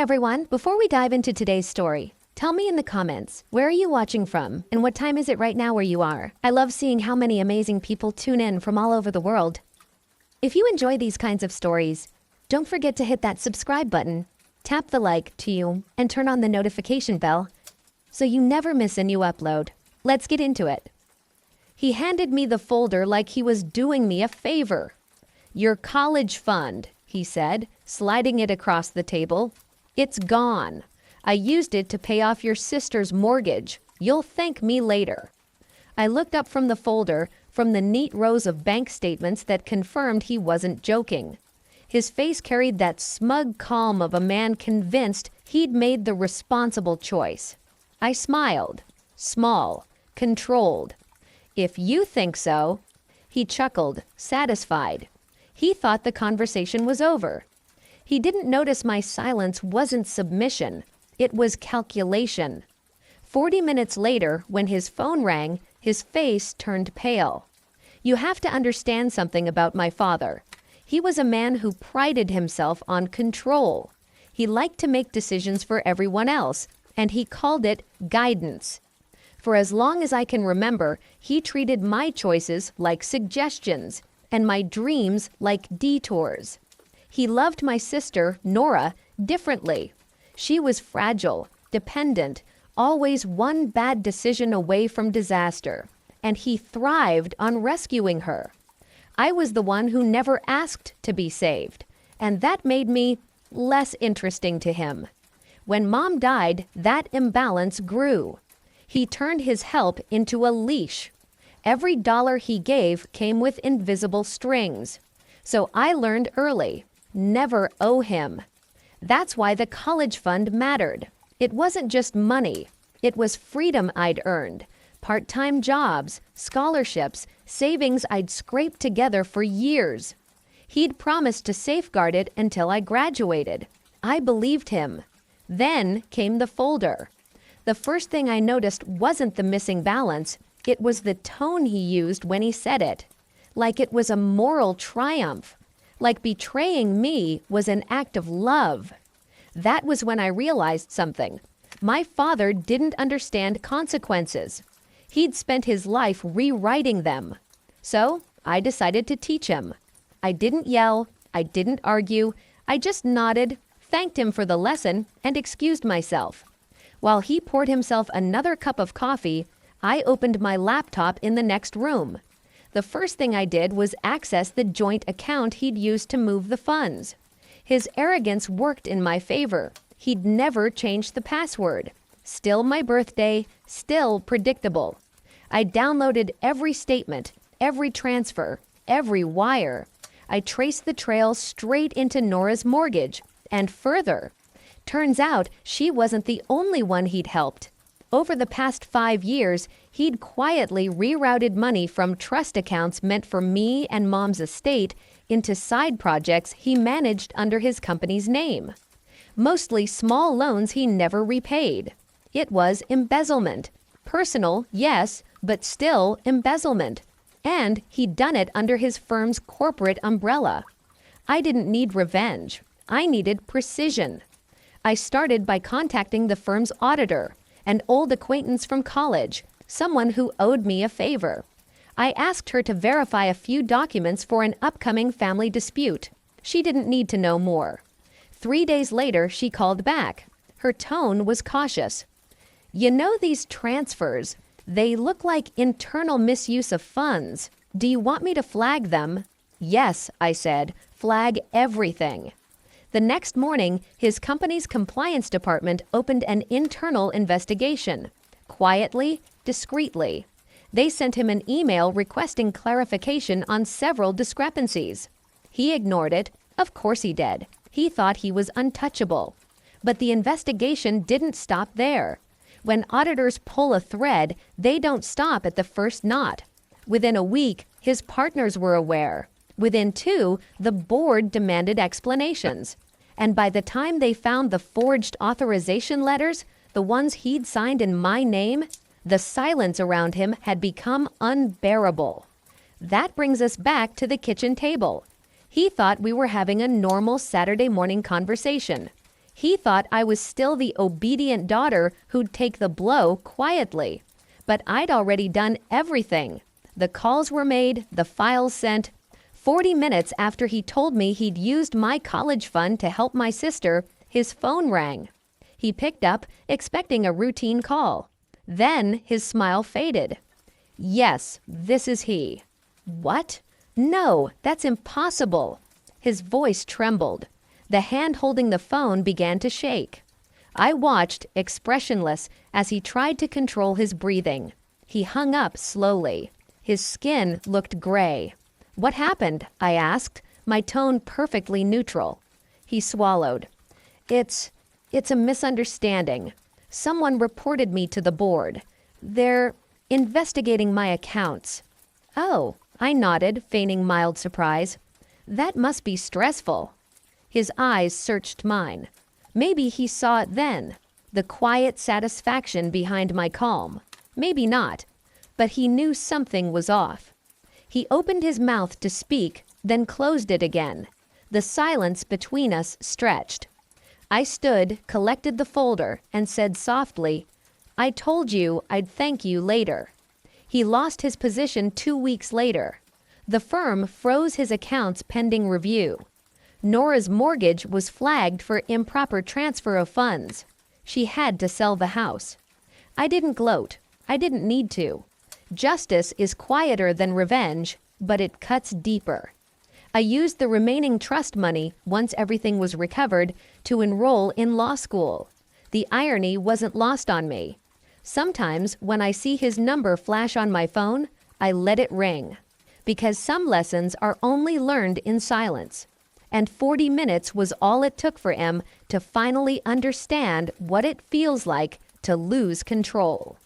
everyone, before we dive into today's story, tell me in the comments, where are you watching from and what time is it right now where you are? I love seeing how many amazing people tune in from all over the world. If you enjoy these kinds of stories, don't forget to hit that subscribe button, tap the like to you, and turn on the notification bell so you never miss a new upload. Let's get into it. He handed me the folder like he was doing me a favor. "Your college fund," he said, sliding it across the table. "It's gone. I used it to pay off your sister's mortgage. You'll thank me later." I looked up from the folder, from the neat rows of bank statements that confirmed he wasn't joking. His face carried that smug calm of a man convinced he'd made the responsible choice. I smiled. Small, controlled. "If you think so." He chuckled, satisfied. He thought the conversation was over. He didn't notice my silence wasn't submission. It was calculation. 40 minutes later, when his phone rang, his face turned pale. You have to understand something about my father. He was a man who prided himself on control. He liked to make decisions for everyone else, and he called it guidance. For as long as I can remember, he treated my choices like suggestions and my dreams like detours. He loved my sister, Nora, differently. She was fragile, dependent, always one bad decision away from disaster, and he thrived on rescuing her. I was the one who never asked to be saved, and that made me less interesting to him. When Mom died, that imbalance grew. He turned his help into a leash. Every dollar he gave came with invisible strings. So I learned early, never owe him. That's why the college fund mattered. It wasn't just money. It was freedom I'd earned, part-time jobs, scholarships, savings I'd scraped together for years. He'd promised to safeguard it until I graduated. I believed him. Then came the folder. The first thing I noticed wasn't the missing balance. It was the tone he used when he said it. Like it was a moral triumph. Like betraying me was an act of love. That was when I realized something. My father didn't understand consequences. He'd spent his life rewriting them. So I decided to teach him. I didn't yell. I didn't argue. I just nodded, thanked him for the lesson, and excused myself. While he poured himself another cup of coffee, I opened my laptop in the next room. The first thing I did was access the joint account he'd used to move the funds. His arrogance worked in my favor. He'd never changed the password. Still my birthday, still predictable. I downloaded every statement, every transfer, every wire. I traced the trail straight into Nora's mortgage, and further. Turns out she wasn't the only one he'd helped. Over the past 5 years, he'd quietly rerouted money from trust accounts meant for me and Mom's estate into side projects he managed under his company's name. Mostly small loans he never repaid. It was embezzlement. Personal, yes, but still embezzlement. And he'd done it under his firm's corporate umbrella. I didn't need revenge. I needed precision. I started by contacting the firm's auditor, an old acquaintance from college, someone who owed me a favor. I asked her to verify a few documents for an upcoming family dispute. She didn't need to know more. 3 days later, she called back. Her tone was cautious. "You know these transfers, they look like internal misuse of funds. Do you want me to flag them?" "Yes," I said, "flag everything." The next morning, his company's compliance department opened an internal investigation. Quietly, discreetly. They sent him an email requesting clarification on several discrepancies. He ignored it. Of course he did. He thought he was untouchable. But the investigation didn't stop there. When auditors pull a thread, they don't stop at the first knot. Within a week, his partners were aware. Within 2, the board demanded explanations. And by the time they found the forged authorization letters, the ones he'd signed in my name, the silence around him had become unbearable. That brings us back to the kitchen table. He thought we were having a normal Saturday morning conversation. He thought I was still the obedient daughter who'd take the blow quietly. But I'd already done everything. The calls were made, the files sent. 40 minutes after he told me he'd used my college fund to help my sister, his phone rang. He picked up, expecting a routine call. Then his smile faded. Yes, this is he. What? No, that's impossible. His voice trembled. The hand holding the phone began to shake. I watched, expressionless, as he tried to control his breathing. He hung up slowly. His skin looked gray. What happened? I asked, my tone perfectly neutral. He swallowed. It's a misunderstanding. Someone reported me to the board. They're investigating my accounts. Oh, I nodded, feigning mild surprise. That must be stressful. His eyes searched mine. Maybe he saw it then, the quiet satisfaction behind my calm. Maybe not, but he knew something was off. He opened his mouth to speak, then closed it again. The silence between us stretched. I stood, collected the folder, and said softly, I told you I'd thank you later. He lost his position 2 weeks later. The firm froze his accounts pending review. Nora's mortgage was flagged for improper transfer of funds. She had to sell the house. I didn't gloat. I didn't need to. Justice is quieter than revenge, but it cuts deeper. I used the remaining trust money, once everything was recovered, to enroll in law school. The irony wasn't lost on me. Sometimes, when I see his number flash on my phone, I let it ring. Because some lessons are only learned in silence. And 40 minutes was all it took for him to finally understand what it feels like to lose control.